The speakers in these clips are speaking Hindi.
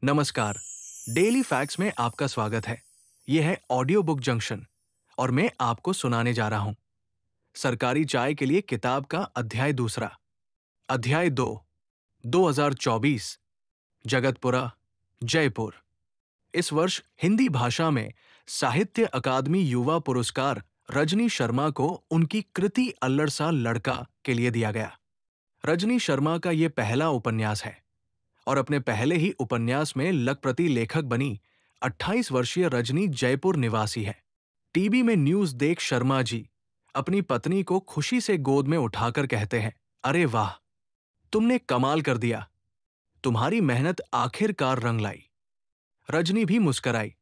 नमस्कार। डेली फैक्ट्स में आपका स्वागत है। यह है ऑडियो बुक जंक्शन और मैं आपको सुनाने जा रहा हूं सरकारी चाय के लिए किताब का अध्याय दूसरा। अध्याय 2, 2024, जगतपुरा, जयपुर। इस वर्ष हिंदी भाषा में साहित्य अकादमी युवा पुरस्कार रजनी शर्मा को उनकी कृति अल्लड़ सा लड़का के लिए दिया गया। रजनी शर्मा का यह पहला उपन्यास है और अपने पहले ही उपन्यास में लखपति लेखक बनी 28 वर्षीय रजनी जयपुर निवासी है। टीवी में न्यूज देख शर्मा जी अपनी पत्नी को खुशी से गोद में उठाकर कहते हैं, अरे वाह, तुमने कमाल कर दिया, तुम्हारी मेहनत आखिरकार रंग लाई। रजनी भी मुस्कराई,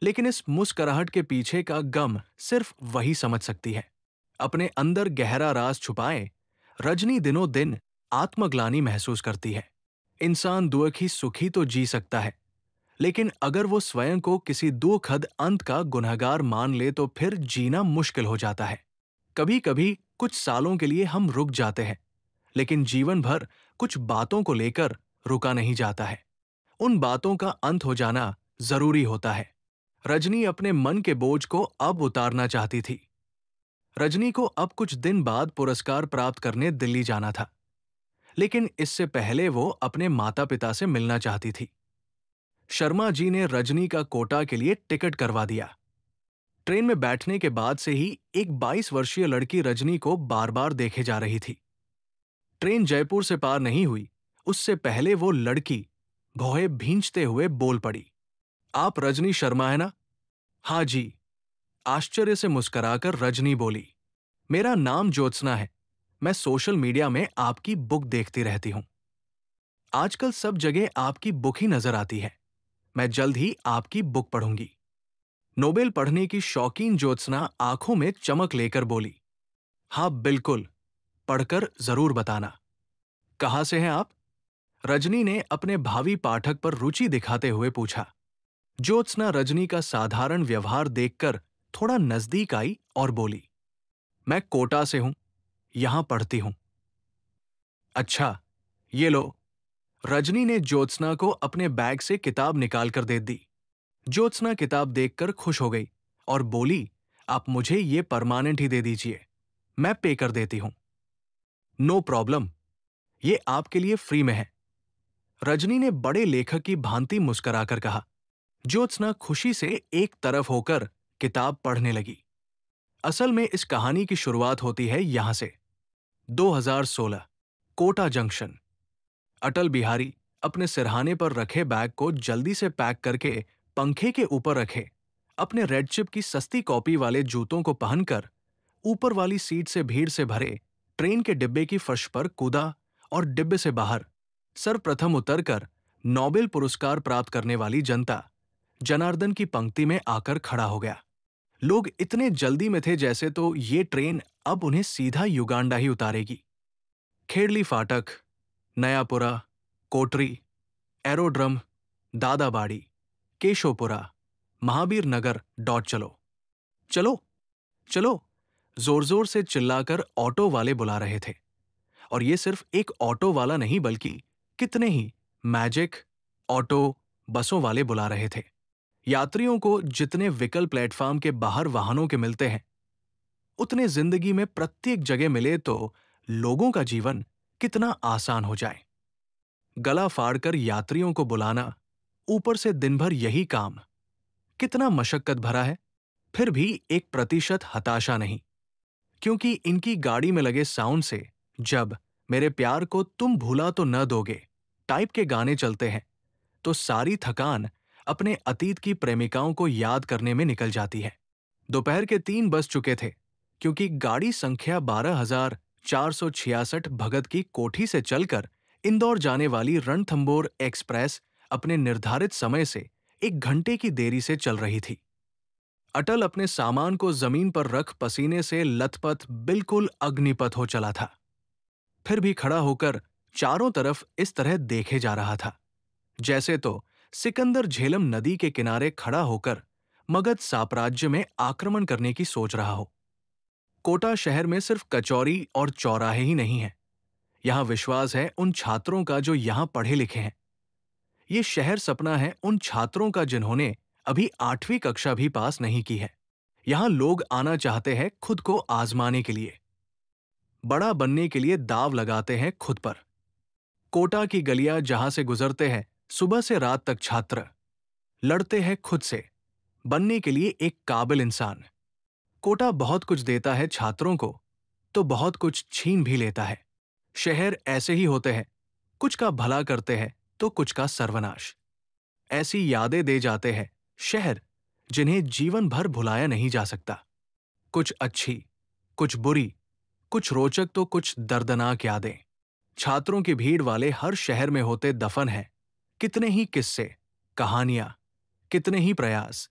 लेकिन इस मुस्कुराहट के पीछे का गम सिर्फ वही समझ सकती है। अपने अंदर गहरा राज छुपाए रजनी दिनों दिन आत्मग्लानि महसूस करती है। इंसान दुखी सुखी तो जी सकता है, लेकिन अगर वो स्वयं को किसी दुखद अंत का गुनहगार मान ले तो फिर जीना मुश्किल हो जाता है। कभी कभी कुछ सालों के लिए हम रुक जाते हैं, लेकिन जीवन भर कुछ बातों को लेकर रुका नहीं जाता है। उन बातों का अंत हो जाना जरूरी होता है। रजनी अपने मन के बोझ को अब उतारना चाहती थी। रजनी को अब कुछ दिन बाद पुरस्कार प्राप्त करने दिल्ली जाना था, लेकिन इससे पहले वो अपने माता पिता से मिलना चाहती थी। शर्मा जी ने रजनी का कोटा के लिए टिकट करवा दिया। ट्रेन में बैठने के बाद से ही एक 22 वर्षीय लड़की रजनी को बार बार देखे जा रही थी। ट्रेन जयपुर से पार नहीं हुई, उससे पहले वो लड़की भौहें भींचते हुए बोल पड़ी, आप रजनी शर्मा है ना? हाँ जी। आश्चर्य से मुस्कुराकर रजनी बोली, मेरा नाम ज्योत्सना है। मैं सोशल मीडिया में आपकी बुक देखती रहती हूं। आजकल सब जगह आपकी बुक ही नजर आती है। मैं जल्द ही आपकी बुक पढ़ूंगी। नोबेल पढ़ने की शौकीन ज्योत्सना आंखों में चमक लेकर बोली, हाँ बिल्कुल, पढ़कर जरूर बताना। कहाँ से हैं आप? रजनी ने अपने भावी पाठक पर रुचि दिखाते हुए पूछा। ज्योत्सना रजनी का साधारण व्यवहार देखकर थोड़ा नजदीक आई और बोली, मैं कोटा से हूं, यहां पढ़ती हूं। अच्छा, ये लो। रजनी ने ज्योत्सना को अपने बैग से किताब निकालकर दे दी। ज्योत्सना किताब देखकर खुश हो गई और बोली, आप मुझे ये परमानेंट ही दे दीजिए, मैं पे कर देती हूं। नो प्रॉब्लम, ये आपके लिए फ्री में है। रजनी ने बड़े लेखक की भांति मुस्कुराकर कहा। ज्योत्सना खुशी से एक तरफ होकर किताब पढ़ने लगी। असल में इस कहानी की शुरुआत होती है यहां से। 2016, कोटा जंक्शन। अटल बिहारी अपने सिरहाने पर रखे बैग को जल्दी से पैक करके पंखे के ऊपर रखे, अपने रेड चिप की सस्ती कॉपी वाले जूतों को पहनकर ऊपर वाली सीट से भीड़ से भरे ट्रेन के डिब्बे की फर्श पर कूदा और डिब्बे से बाहर सर्वप्रथम उतरकर नोबेल पुरस्कार प्राप्त करने वाली जनता जनार्दन की पंक्ति में आकर खड़ा हो गया। लोग इतने जल्दी में थे जैसे तो ये ट्रेन अब उन्हें सीधा युगांडा ही उतारेगी। खेड़ली फाटक, नयापुरा, कोटरी, एरोड्रम, दादाबाड़ी, केशोपुरा, महावीर नगर डॉट चलो, चलो, चलो, जोर जोर से चिल्लाकर ऑटो वाले बुला रहे थे। और ये सिर्फ एक ऑटो वाला नहीं बल्कि कितने ही मैजिक, ऑटो, बसों वाले बुला रहे थे। यात्रियों को जितने विकल्प प्लेटफॉर्म के बाहर वाहनों के मिलते हैं, उतने जिंदगी में प्रत्येक जगह मिले तो लोगों का जीवन कितना आसान हो जाए। गला फाड़कर यात्रियों को बुलाना, ऊपर से दिन भर यही काम, कितना मशक्कत भरा है। फिर भी 1% हताशा नहीं, क्योंकि इनकी गाड़ी में लगे साउंड से जब मेरे प्यार को तुम भूला तो न दोगे टाइप के गाने चलते हैं तो सारी थकान अपने अतीत की प्रेमिकाओं को याद करने में निकल जाती है। दोपहर के 3 बज चुके थे, क्योंकि गाड़ी संख्या 12,466 भगत की कोठी से चलकर इंदौर जाने वाली रणथंबोर एक्सप्रेस अपने निर्धारित समय से 1 घंटे की देरी से चल रही थी। अटल अपने सामान को जमीन पर रख पसीने से लथपथ बिल्कुल अग्निपथ हो चला था। फिर भी खड़ा होकर चारों तरफ इस तरह देखे जा रहा था जैसे तो सिकंदर झेलम नदी के किनारे खड़ा होकर मगध साम्राज्य में आक्रमण करने की सोच रहा हो। कोटा शहर में सिर्फ कचौरी और चौराहे ही नहीं हैं। यहां विश्वास है उन छात्रों का जो यहां पढ़े लिखे हैं। ये शहर सपना है उन छात्रों का जिन्होंने अभी 8वीं कक्षा भी पास नहीं की है। यहाँ लोग आना चाहते हैं खुद को आजमाने के लिए, बड़ा बनने के लिए दाव लगाते हैं खुद पर। कोटा की गलियां जहां से गुजरते हैं सुबह से रात तक छात्र, लड़ते हैं खुद से बनने के लिए एक काबिल इंसान। कोटा बहुत कुछ देता है छात्रों को, तो बहुत कुछ छीन भी लेता है। शहर ऐसे ही होते हैं, कुछ का भला करते हैं तो कुछ का सर्वनाश। ऐसी यादें दे जाते हैं शहर जिन्हें जीवन भर भुलाया नहीं जा सकता। कुछ अच्छी, कुछ बुरी, कुछ रोचक तो कुछ दर्दनाक यादें। छात्रों की भीड़ वाले हर शहर में होते दफन हैं कितने ही किस्से, कहानियां, कितने ही प्रयास,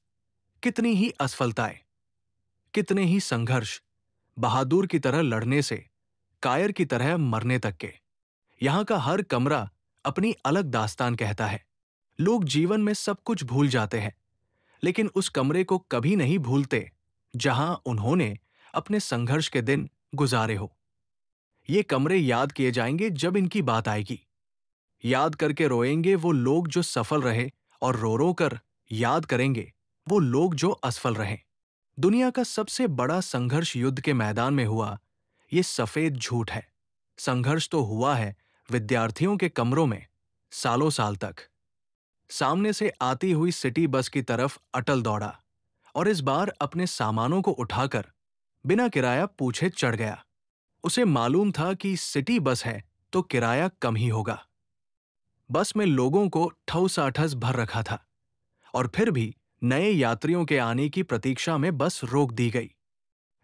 कितनी ही असफलताएं, कितने ही संघर्ष, बहादुर की तरह लड़ने से कायर की तरह मरने तक के। यहां का हर कमरा अपनी अलग दास्तान कहता है। लोग जीवन में सब कुछ भूल जाते हैं, लेकिन उस कमरे को कभी नहीं भूलते जहां उन्होंने अपने संघर्ष के दिन गुजारे हो। ये कमरे याद किए जाएंगे जब इनकी बात आएगी। याद करके रोएंगे वो लोग जो सफल रहे, और रो रो कर याद करेंगे वो लोग जो असफल रहे। दुनिया का सबसे बड़ा संघर्ष युद्ध के मैदान में हुआ, ये सफेद झूठ है। संघर्ष तो हुआ है विद्यार्थियों के कमरों में, सालों साल तक। सामने से आती हुई सिटी बस की तरफ अटल दौड़ा और इस बार अपने सामानों को उठाकर बिना किराया पूछे चढ़ गया। उसे मालूम था कि सिटी बस है तो किराया कम ही होगा। बस में लोगों को ठौसाठस भर रखा था, और फिर भी नए यात्रियों के आने की प्रतीक्षा में बस रोक दी गई।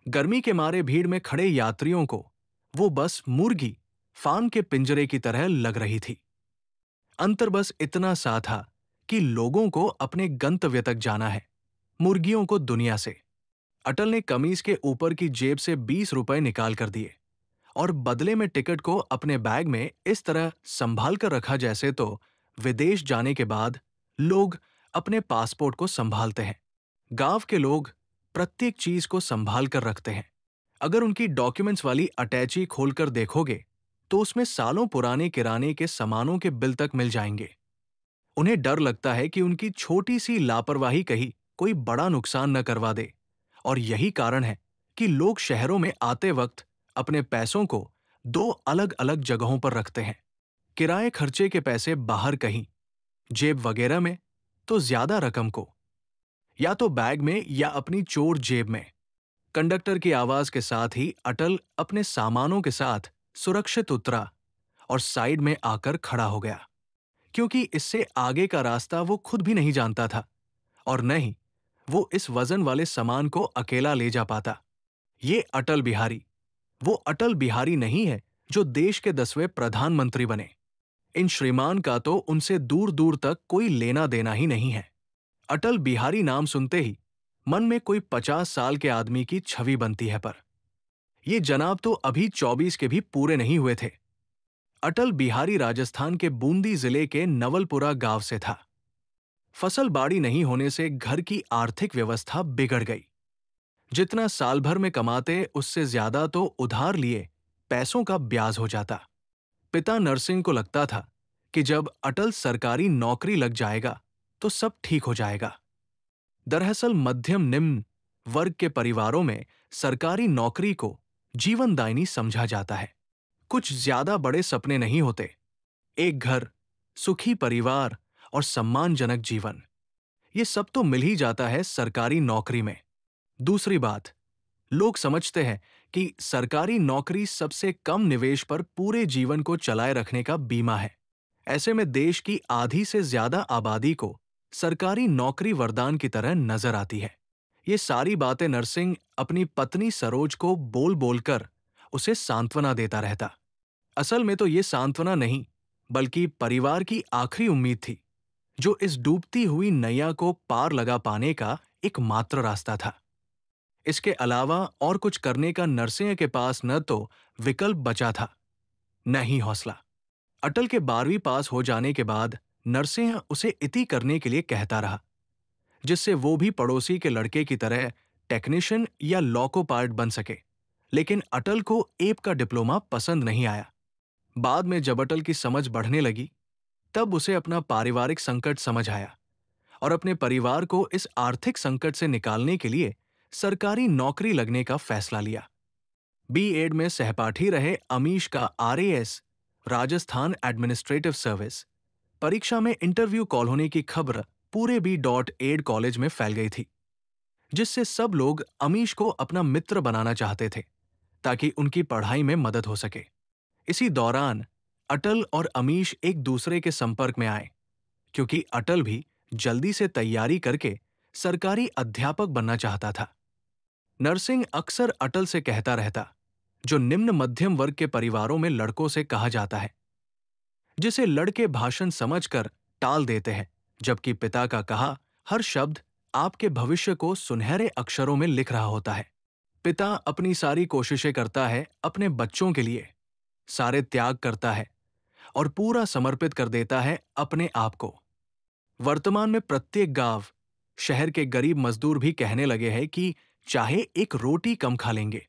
गर्मी के मारे भीड़ में खड़े यात्रियों को वो बस मुर्गी फार्म के पिंजरे की तरह लग रही थी। अंतर बस इतना सा था कि लोगों को अपने गंतव्य तक जाना है, मुर्गियों को दुनिया से। अटल ने कमीज के ऊपर की जेब से 20 रुपए निकाल कर दिए और बदले में टिकट को अपने बैग में इस तरह संभाल कर रखा जैसे तो विदेश जाने के बाद लोग अपने पासपोर्ट को संभालते हैं। गांव के लोग प्रत्येक चीज को संभाल कर रखते हैं। अगर उनकी डॉक्यूमेंट्स वाली अटैची खोलकर देखोगे तो उसमें सालों पुराने किराने के सामानों के बिल तक मिल जाएंगे। उन्हें डर लगता है कि उनकी छोटी सी लापरवाही कहीं कोई बड़ा नुकसान न करवा दे, और यही कारण है कि लोग शहरों में आते वक्त अपने पैसों को दो अलग अलग जगहों पर रखते हैं। किराए खर्चे के पैसे बाहर कहीं, जेब वगैरह में, तो ज्यादा रकम को या तो बैग में या अपनी चोर जेब में। कंडक्टर की आवाज के साथ ही अटल अपने सामानों के साथ सुरक्षित उतरा और साइड में आकर खड़ा हो गया, क्योंकि इससे आगे का रास्ता वो खुद भी नहीं जानता था, और न ही वो इस वजन वाले सामान को अकेला ले जा पाता। ये अटल बिहारी, वो अटल बिहारी नहीं है जो देश के 10वें प्रधानमंत्री बने। इन श्रीमान का तो उनसे दूर दूर तक कोई लेना देना ही नहीं है। अटल बिहारी नाम सुनते ही मन में कोई 50 साल के आदमी की छवि बनती है, पर ये जनाब तो अभी 24 के भी पूरे नहीं हुए थे। अटल बिहारी राजस्थान के बूंदी जिले के नवलपुरा गांव से था। फसल बाड़ी नहीं होने से घर की आर्थिक व्यवस्था बिगड़ गई। जितना साल भर में कमाते उससे ज्यादा तो उधार लिए पैसों का ब्याज हो जाता। पिता नरसिंह को लगता था कि जब अटल सरकारी नौकरी लग जाएगा तो सब ठीक हो जाएगा। दरअसल मध्यम निम्न वर्ग के परिवारों में सरकारी नौकरी को जीवनदायिनी समझा जाता है। कुछ ज्यादा बड़े सपने नहीं होते। एक घर, सुखी परिवार और सम्मानजनक जीवन, ये सब तो मिल ही जाता है सरकारी नौकरी में। दूसरी बात, लोग समझते हैं कि सरकारी नौकरी सबसे कम निवेश पर पूरे जीवन को चलाए रखने का बीमा है। ऐसे में देश की आधी से ज्यादा आबादी को सरकारी नौकरी वरदान की तरह नजर आती है। ये सारी बातें नरसिंह अपनी पत्नी सरोज को बोल बोलकर उसे सांत्वना देता रहता। असल में तो ये सांत्वना नहीं, बल्कि परिवार की आखिरी उम्मीद थी, जो इस डूबती हुई नैया को पार लगा पाने का एकमात्र रास्ता था। इसके अलावा और कुछ करने का नरसिंह के पास न तो विकल्प बचा था, न ही हौसला। अटल के 12वीं पास हो जाने के बाद नरसिंह उसे इति करने के लिए कहता रहा, जिससे वो भी पड़ोसी के लड़के की तरह टेक्नीशियन या लॉको पायलट बन सके। लेकिन अटल को एप का डिप्लोमा पसंद नहीं आया। बाद में जब अटल की समझ बढ़ने लगी तब उसे अपना पारिवारिक संकट समझ आया और अपने परिवार को इस आर्थिक संकट से निकालने के लिए सरकारी नौकरी लगने का फैसला लिया। बी.एड में सहपाठी रहे अमीश का आरएएस, राजस्थान एडमिनिस्ट्रेटिव सर्विस, परीक्षा में इंटरव्यू कॉल होने की खबर पूरे बी.एड कॉलेज में फैल गई थी, जिससे सब लोग अमीश को अपना मित्र बनाना चाहते थे ताकि उनकी पढ़ाई में मदद हो सके। इसी दौरान अटल और अमीश एक दूसरे के संपर्क में आए, क्योंकि अटल भी जल्दी से तैयारी करके सरकारी अध्यापक बनना चाहता था। नरसिंह अक्सर अटल से कहता रहता, जो निम्न मध्यम वर्ग के परिवारों में लड़कों से कहा जाता है, जिसे लड़के भाषण समझकर टाल देते हैं, जबकि पिता का कहा हर शब्द आपके भविष्य को सुनहरे अक्षरों में लिख रहा होता है। पिता अपनी सारी कोशिशें करता है अपने बच्चों के लिए, सारे त्याग करता है और पूरा समर्पित कर देता है अपने आप को। वर्तमान में प्रत्येक गांव, शहर के गरीब मजदूर भी कहने लगे हैं कि चाहे एक रोटी कम खा लेंगे,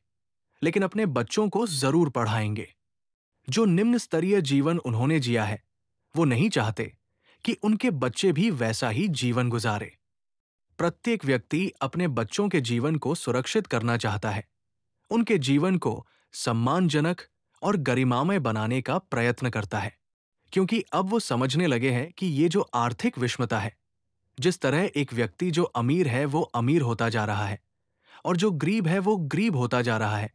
लेकिन अपने बच्चों को जरूर पढ़ाएंगे। जो निम्न स्तरीय जीवन उन्होंने जिया है, वो नहीं चाहते कि उनके बच्चे भी वैसा ही जीवन गुजारे। प्रत्येक व्यक्ति अपने बच्चों के जीवन को सुरक्षित करना चाहता है, उनके जीवन को सम्मानजनक और गरिमामय बनाने का प्रयत्न करता है, क्योंकि अब वो समझने लगे हैं कि ये जो आर्थिक विषमता है, जिस तरह एक व्यक्ति जो अमीर है वो अमीर होता जा रहा है और जो गरीब है वो गरीब होता जा रहा है,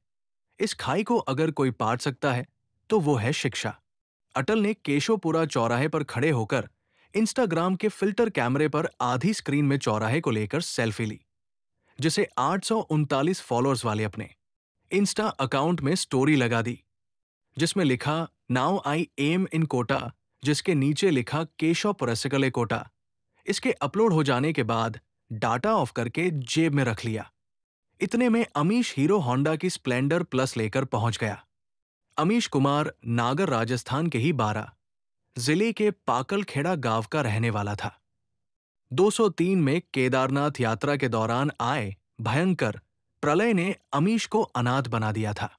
इस खाई को अगर कोई पाट सकता है तो वो है शिक्षा। अटल ने केशवपुरा चौराहे पर खड़े होकर इंस्टाग्राम के फिल्टर कैमरे पर आधी स्क्रीन में चौराहे को लेकर सेल्फी ली, जिसे 839 फॉलोअर्स वाले अपने इंस्टा अकाउंट में स्टोरी लगा दी, जिसमें लिखा नाउ आई एम इन कोटा, जिसके नीचे लिखा केशव पुरस्कले कोटा। इसके अपलोड हो जाने के बाद डाटा ऑफ करके जेब में रख लिया। इतने में अमीश हीरो होंडा की स्प्लेंडर प्लस लेकर पहुंच गया। अमीश कुमार नागर राजस्थान के ही बारा जिले के पाकलखेड़ा गांव का रहने वाला था। 203 में केदारनाथ यात्रा के दौरान आए भयंकर प्रलय ने अमीश को अनाथ बना दिया था।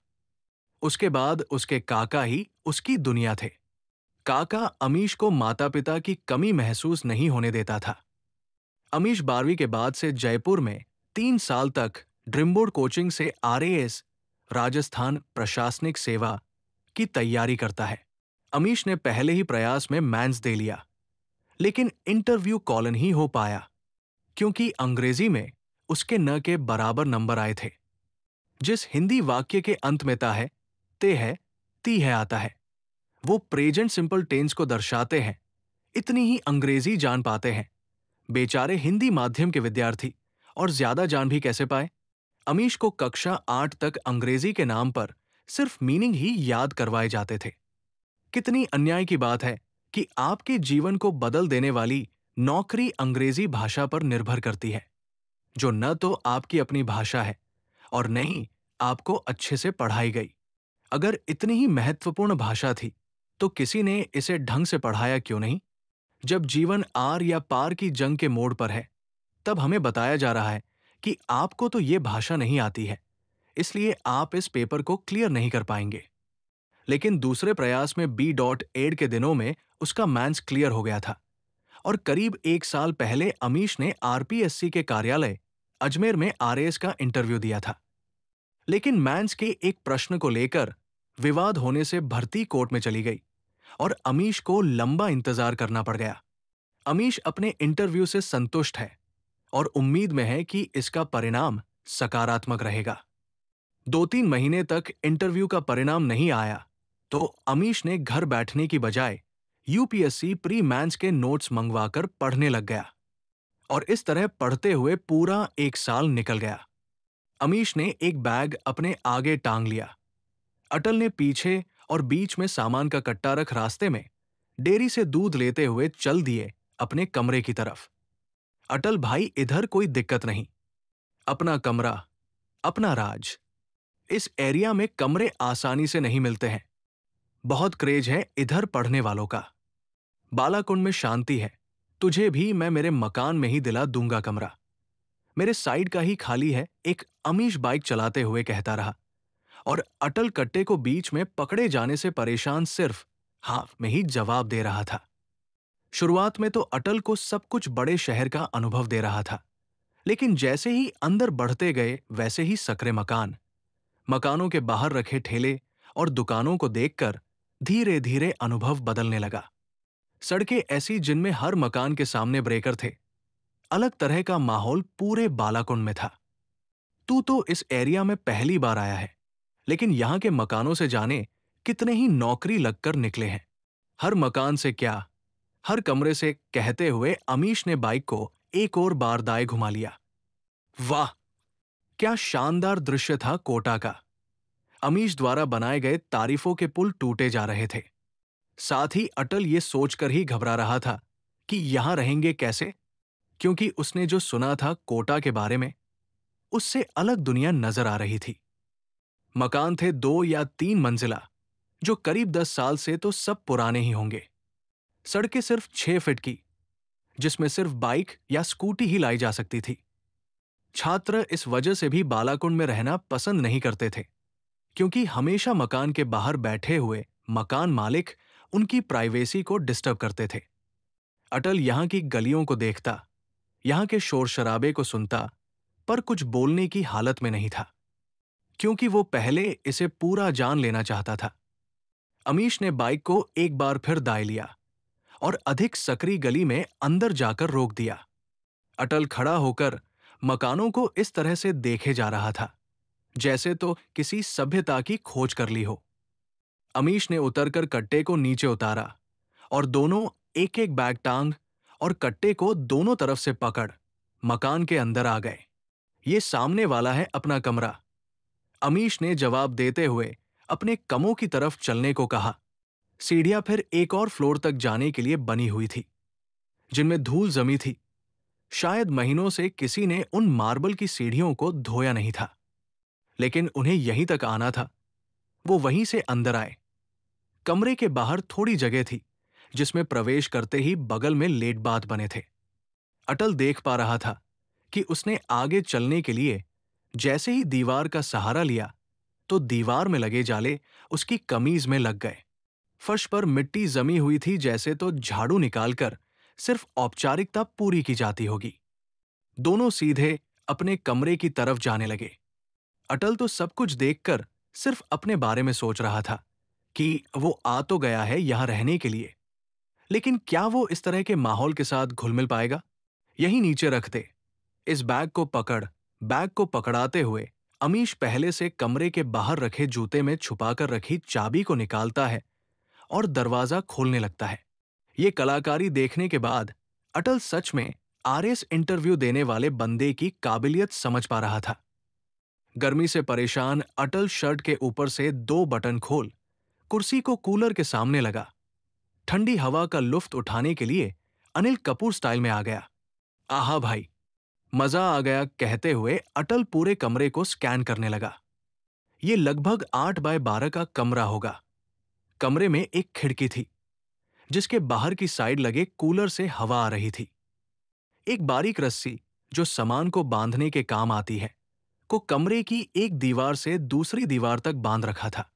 उसके बाद उसके काका ही उसकी दुनिया थे। काका अमीश को माता पिता की कमी महसूस नहीं होने देता था। अमीश 12वीं के बाद से जयपुर में 3 साल तक ड्रिमबोर्ड कोचिंग से आरएएस, राजस्थान प्रशासनिक सेवा की तैयारी करता है। अमीश ने पहले ही प्रयास में मेंस दे लिया, लेकिन इंटरव्यू कॉल नहीं हो पाया, क्योंकि अंग्रेजी में उसके न के बराबर नंबर आए थे। जिस हिंदी वाक्य के अंत में ता है, ते है, ती है आता है, वो प्रेजेंट सिंपल टेंस को दर्शाते हैं, इतनी ही अंग्रेजी जान पाते हैं। बेचारे हिंदी माध्यम के विद्यार्थी और ज्यादा जान भी कैसे पाए। अमीश को कक्षा 8 तक अंग्रेजी के नाम पर सिर्फ मीनिंग ही याद करवाए जाते थे। कितनी अन्याय की बात है कि आपके जीवन को बदल देने वाली नौकरी अंग्रेजी भाषा पर निर्भर करती है, जो न तो आपकी अपनी भाषा है और न ही आपको अच्छे से पढ़ाई गई। अगर इतनी ही महत्वपूर्ण भाषा थी, तो किसी ने इसे ढंग से पढ़ाया क्यों नहीं? जब जीवन आर या पार की जंग के मोड़ पर है, तब हमें बताया जा रहा है कि आपको तो ये भाषा नहीं आती है, इसलिए आप इस पेपर को क्लियर नहीं कर पाएंगे। लेकिन दूसरे प्रयास में बी.एड के दिनों में उसका मैथ्स क्लियर हो गया था और करीब 1 साल पहले अमीश ने आरपीएससी के कार्यालय अजमेर में आरएएस का इंटरव्यू दिया था। लेकिन मैथ्स के एक प्रश्न को लेकर विवाद होने से भर्ती कोर्ट में चली गई और अमीश को लंबा इंतजार करना पड़ गया। अमीश अपने इंटरव्यू से संतुष्ट है और उम्मीद में है कि इसका परिणाम सकारात्मक रहेगा। 2-3 महीने तक इंटरव्यू का परिणाम नहीं आया, तो अमीश ने घर बैठने की बजाय यूपीएससी प्री मेंस के नोट्स मंगवाकर पढ़ने लग गया और इस तरह पढ़ते हुए पूरा 1 साल निकल गया। अमीश ने एक बैग अपने आगे टांग लिया। अटल ने पीछे और बीच में सामान का कट्टा रख रास्ते में डेयरी से दूध लेते हुए चल दिए अपने कमरे की तरफ। अटल भाई, इधर कोई दिक्कत नहीं, अपना कमरा, अपना राज। इस एरिया में कमरे आसानी से नहीं मिलते हैं, बहुत क्रेज है इधर पढ़ने वालों का। बालाकुंड में शांति है, तुझे भी मैं मेरे मकान में ही दिला दूंगा कमरा। मेरे साइड का ही खाली है, एक अमीश बाइक चलाते हुए कहता रहा और अटल कट्टे को बीच में पकड़े जाने से परेशान सिर्फ हाँ में ही जवाब दे रहा था। शुरुआत में तो अटल को सब कुछ बड़े शहर का अनुभव दे रहा था, लेकिन जैसे ही अंदर बढ़ते गए वैसे ही सकरे मकान, मकानों के बाहर रखे ठेले और दुकानों को देखकर धीरे धीरे अनुभव बदलने लगा। सड़कें ऐसी जिनमें हर मकान के सामने ब्रेकर थे। अलग तरह का माहौल पूरे बालाकुंड में था। तू तो इस एरिया में पहली बार आया है, लेकिन यहां के मकानों से जाने कितने ही नौकरी लगकर निकले हैं। हर मकान से क्या, हर कमरे से, कहते हुए अमीश ने बाइक को एक और बार दाएं घुमा लिया। वाह, क्या शानदार दृश्य था कोटा का। अमीश द्वारा बनाए गए तारीफों के पुल टूटे जा रहे थे। साथ ही अटल ये सोचकर ही घबरा रहा था कि यहां रहेंगे कैसे, क्योंकि उसने जो सुना था कोटा के बारे में, उससे अलग दुनिया नजर आ रही थी। मकान थे 2 या 3 मंजिला, जो करीब 10 साल से तो सब पुराने ही होंगे। सड़कें सिर्फ 6 फीट की, जिसमें सिर्फ बाइक या स्कूटी ही लाई जा सकती थी। छात्र इस वजह से भी बालाकुंड में रहना पसंद नहीं करते थे, क्योंकि हमेशा मकान के बाहर बैठे हुए मकान मालिक उनकी प्राइवेसी को डिस्टर्ब करते थे। अटल यहां की गलियों को देखता, यहां के शोर शराबे को सुनता, पर कुछ बोलने की हालत में नहीं था, क्योंकि वो पहले इसे पूरा जान लेना चाहता था। अमीश ने बाइक को एक बार फिर दाएं लिया और अधिक सकरी गली में अंदर जाकर रोक दिया। अटल खड़ा होकर मकानों को इस तरह से देखे जा रहा था जैसे तो किसी सभ्यता की खोज कर ली हो। अमीश ने उतरकर कट्टे को नीचे उतारा और दोनों एक एक बैग टांग और कट्टे को दोनों तरफ से पकड़ मकान के अंदर आ गए। ये सामने वाला है अपना कमरा, अमीश ने जवाब देते हुए अपने कमों की तरफ चलने को कहा। सीढ़ियां फिर एक और फ्लोर तक जाने के लिए बनी हुई थी, जिनमें धूल जमी थी। शायद महीनों से किसी ने उन मार्बल की सीढ़ियों को धोया नहीं था, लेकिन उन्हें यहीं तक आना था। वो वहीं से अंदर आए। कमरे के बाहर थोड़ी जगह थी, जिसमें प्रवेश करते ही बगल में लेट बाथ बने थे। अटल देख पा रहा था कि उसने आगे चलने के लिए जैसे ही दीवार का सहारा लिया, तो दीवार में लगे जाले उसकी कमीज में लग गए। फर्श पर मिट्टी जमी हुई थी, जैसे तो झाड़ू निकालकर सिर्फ औपचारिकता पूरी की जाती होगी। दोनों सीधे अपने कमरे की तरफ जाने लगे। अटल तो सब कुछ देखकर सिर्फ अपने बारे में सोच रहा था कि वो आ तो गया है यहां रहने के लिए, लेकिन क्या वो इस तरह के माहौल के साथ घुल मिल पाएगा? यहीं नीचे रख दे, इस बैग को पकड़। बैग को पकड़ाते हुए अमीश पहले से कमरे के बाहर रखे जूते में छुपाकर रखी चाबी को निकालता है और दरवाजा खोलने लगता है। ये कलाकारी देखने के बाद अटल सच में आरएस इंटरव्यू देने वाले बंदे की काबिलियत समझ पा रहा था। गर्मी से परेशान अटल शर्ट के ऊपर से 2 बटन खोल कुर्सी को कूलर के सामने लगा। ठंडी हवा का लुफ्त उठाने के लिए अनिल कपूर स्टाइल में आ गया। आहा भाई, मजा आ गया, कहते हुए अटल पूरे कमरे को स्कैन करने लगा। ये लगभग 8 बाय 12 का कमरा होगा। कमरे में एक खिड़की थी, जिसके बाहर की साइड लगे कूलर से हवा आ रही थी। एक बारीक रस्सी, जो सामान को बांधने के काम आती है, को कमरे की एक दीवार से दूसरी दीवार तक बांध रखा था,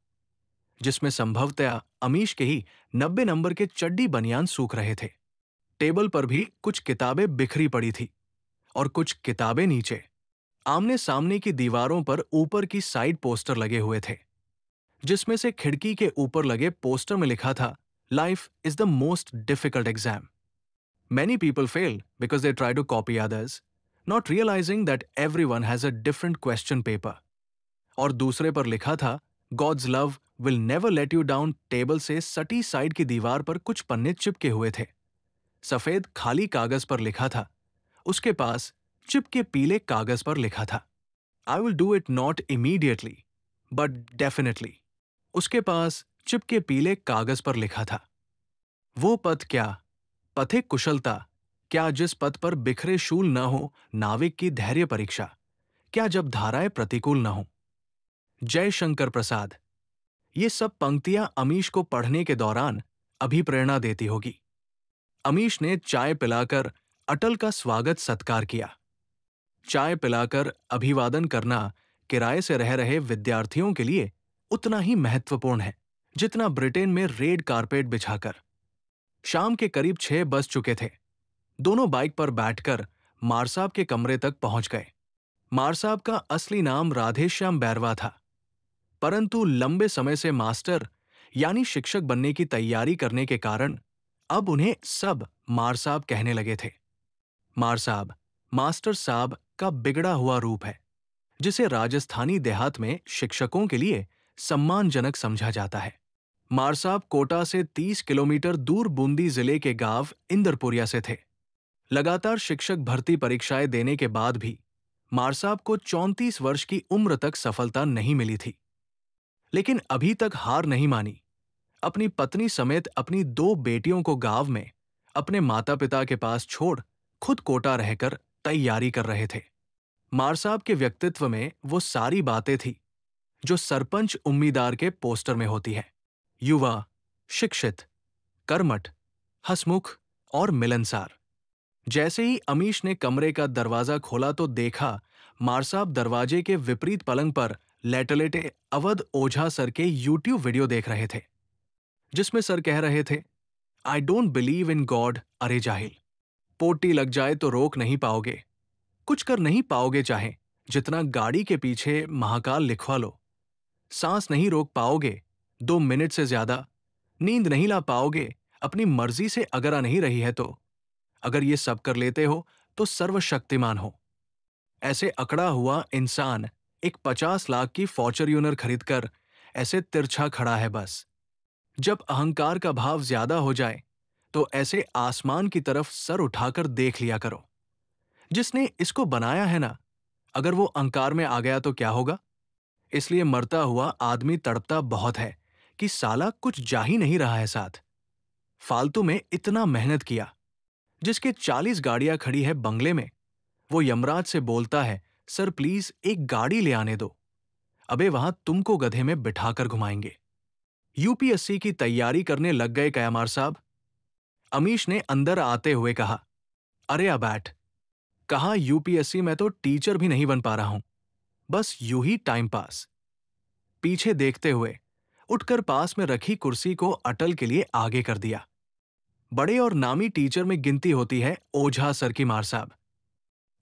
जिसमें संभवतः अमीश के ही 90 नंबर के चड्डी बनियान सूख रहे थे। टेबल पर भी कुछ किताबें बिखरी पड़ी थी और कुछ किताबें नीचे। आमने सामने की दीवारों पर ऊपर की साइड पोस्टर लगे हुए थे, जिसमें से खिड़की के ऊपर लगे पोस्टर में लिखा था, life is the most difficult exam. Many people fail because they try to copy others, not realizing that everyone has a different question paper. और दूसरे पर लिखा था, God's love will never let you down। Table से सटी साइड की दीवार पर कुछ पन्ने चिपके हुए थे। सफेद खाली कागज पर लिखा था। उसके पास चिपके पीले कागज पर लिखा था, I will do it not immediately, but definitely। उसके पास चिपके पीले कागज पर लिखा था, वो पथ क्या, पथिक कुशलता क्या, जिस पथ पर बिखरे शूल न हो, नाविक की धैर्य परीक्षा क्या, जब धाराएं प्रतिकूल न हो। जय शंकर प्रसाद। ये सब पंक्तियां अमीश को पढ़ने के दौरान अभिप्रेरणा देती होगी। अमीश ने चाय पिलाकर अटल का स्वागत सत्कार किया। चाय पिलाकर अभिवादन करना किराए से रह रहे विद्यार्थियों के लिए उतना ही महत्वपूर्ण है, जितना ब्रिटेन में रेड कारपेट बिछाकर। शाम के करीब 6 बज चुके थे। दोनों बाइक पर बैठकर मार साहब के कमरे तक पहुंच गए। मार साहब का असली नाम राधेश्याम बैरवा था, परंतु लंबे समय से मास्टर यानी शिक्षक बनने की तैयारी करने के कारण अब उन्हें सब मार साहब कहने लगे थे। मार साहब मास्टर साहब का बिगड़ा हुआ रूप है, जिसे राजस्थानी देहात में शिक्षकों के लिए सम्मानजनक समझा जाता है। मार साहब कोटा से 30 किलोमीटर दूर बूंदी जिले के गांव इंदरपुरिया से थे। लगातार शिक्षक भर्ती परीक्षाएं देने के बाद भी मार साहब को 34 वर्ष की उम्र तक सफलता नहीं मिली थी, लेकिन अभी तक हार नहीं मानी। अपनी पत्नी समेत अपनी 2 बेटियों को गांव में अपने माता पिता के पास छोड़ खुद कोटा रहकर तैयारी कर रहे थे। मार साहब के व्यक्तित्व में वो सारी बातें थी जो सरपंच उम्मीदवार के पोस्टर में होती है। युवा, शिक्षित, कर्मठ, हंसमुख और मिलनसार। जैसे ही अमीश ने कमरे का दरवाजा खोला तो देखा मार साहब दरवाजे के विपरीत पलंग पर लेटे-लेटे अवध ओझा सर के यूट्यूब वीडियो देख रहे थे, जिसमें सर कह रहे थे, I don't believe in God अरे जाहिल। पोटी लग जाए तो रोक नहीं पाओगे, कुछ कर नहीं पाओगे चाहे जितना गाड़ी के पीछे महाकाल लिखवा लो। सांस नहीं रोक पाओगे 2 मिनट से ज्यादा, नींद नहीं ला पाओगे अपनी मर्जी से अगर आ नहीं रही है तो। अगर ये सब कर लेते हो तो सर्वशक्तिमान हो। ऐसे अकड़ा हुआ इंसान एक 50 लाख की फॉर्च्यूनर खरीदकर ऐसे तिरछा खड़ा है बस। जब अहंकार का भाव ज्यादा हो जाए तो ऐसे आसमान की तरफ सर उठाकर देख लिया करो। जिसने इसको बनाया है ना, अगर वो अहंकार में आ गया तो क्या होगा? इसलिए मरता हुआ आदमी तड़पता बहुत है कि साला कुछ जा ही नहीं रहा है साथ। फालतू में इतना मेहनत किया। जिसके 40 गाड़ियां खड़ी है बंगले में, वो यमराज से बोलता है, सर प्लीज एक गाड़ी ले आने दो। अबे वहां तुमको गधे में बिठाकर घुमाएंगे। यूपीएससी की तैयारी करने लग गए कयामार साहब? अमीश ने अंदर आते हुए कहा। अरे आ बैठ। कहा यूपीएससी में तो टीचर भी नहीं बन पा रहा हूं, बस यूं ही टाइम पास। पीछे देखते हुए उठकर पास में रखी कुर्सी को अटल के लिए आगे कर दिया। बड़े और नामी टीचर में गिनती होती है ओझा सर की मार साहब।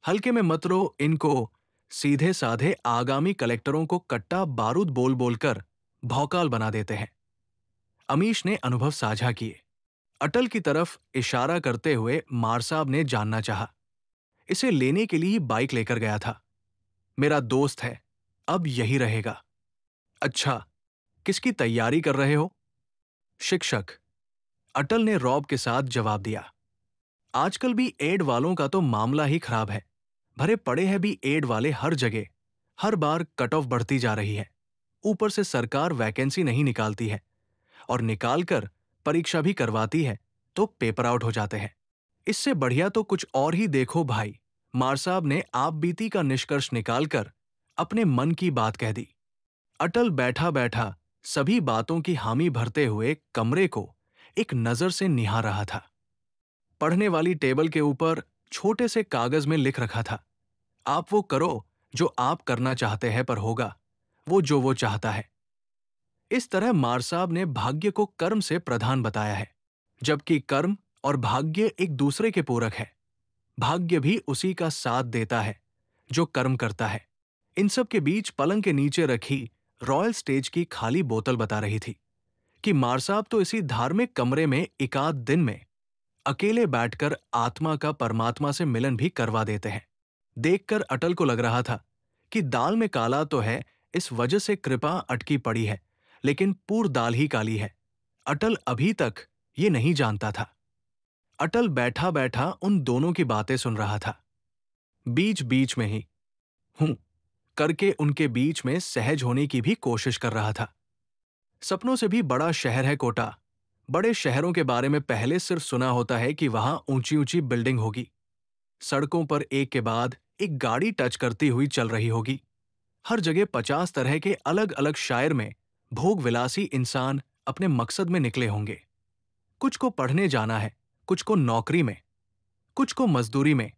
हल्के में मत रो इनको, सीधे साधे आगामी कलेक्टरों को कट्टा बारूद बोल बोलकर भौकाल बना देते हैं। अमीश ने अनुभव साझा किए। अटल की तरफ इशारा करते हुए मार साहब ने जानना चाहा। इसे लेने के लिए ही बाइक लेकर गया था। मेरा दोस्त है, अब यही रहेगा। अच्छा, किसकी तैयारी कर रहे हो? शिक्षक, अटल ने रौब के साथ जवाब दिया। आजकल भी एड वालों का तो मामला ही खराब है। भरे पड़े हैं भी एड वाले हर जगह। हर बार कट ऑफ बढ़ती जा रही है। ऊपर से सरकार वैकेंसी नहीं निकालती है, और निकालकर परीक्षा भी करवाती है तो पेपर आउट हो जाते हैं। इससे बढ़िया तो कुछ और ही देखो भाई। मार साहब ने आप बीती का निष्कर्ष निकालकर अपने मन की बात कह दी। अटल बैठा बैठा सभी बातों की हामी भरते हुए कमरे को एक नजर से निहार रहा था। पढ़ने वाली टेबल के ऊपर छोटे से कागज में लिख रखा था, आप वो करो जो आप करना चाहते हैं, पर होगा वो चाहता है। इस तरह मार साहब ने भाग्य को कर्म से प्रधान बताया है, जबकि कर्म और भाग्य एक दूसरे के पूरक है। भाग्य भी उसी का साथ देता है जो कर्म करता है। इन सब के बीच पलंग के नीचे रखी रॉयल स्टेज की खाली बोतल बता रही थी कि मार साहब तो इसी धार्मिक कमरे में एकाध दिन में अकेले बैठकर आत्मा का परमात्मा से मिलन भी करवा देते हैं। देखकर अटल को लग रहा था कि दाल में काला तो है, इस वजह से कृपा अटकी पड़ी है, लेकिन पूर दाल ही काली है। अटल अभी तक ये नहीं जानता था। अटल बैठा बैठा उन दोनों की बातें सुन रहा था। बीच बीच में ही हूं करके उनके बीच में सहज होने की भी कोशिश कर रहा था। सपनों से भी बड़ा शहर है कोटा। बड़े शहरों के बारे में पहले सिर्फ सुना होता है कि वहां ऊंची ऊंची बिल्डिंग होगी, सड़कों पर एक के बाद एक गाड़ी टच करती हुई चल रही होगी, हर जगह 50 तरह के अलग अलग शायर में भोग विलासी इंसान अपने मकसद में निकले होंगे। कुछ को पढ़ने जाना है, कुछ को नौकरी में, कुछ को मजदूरी में,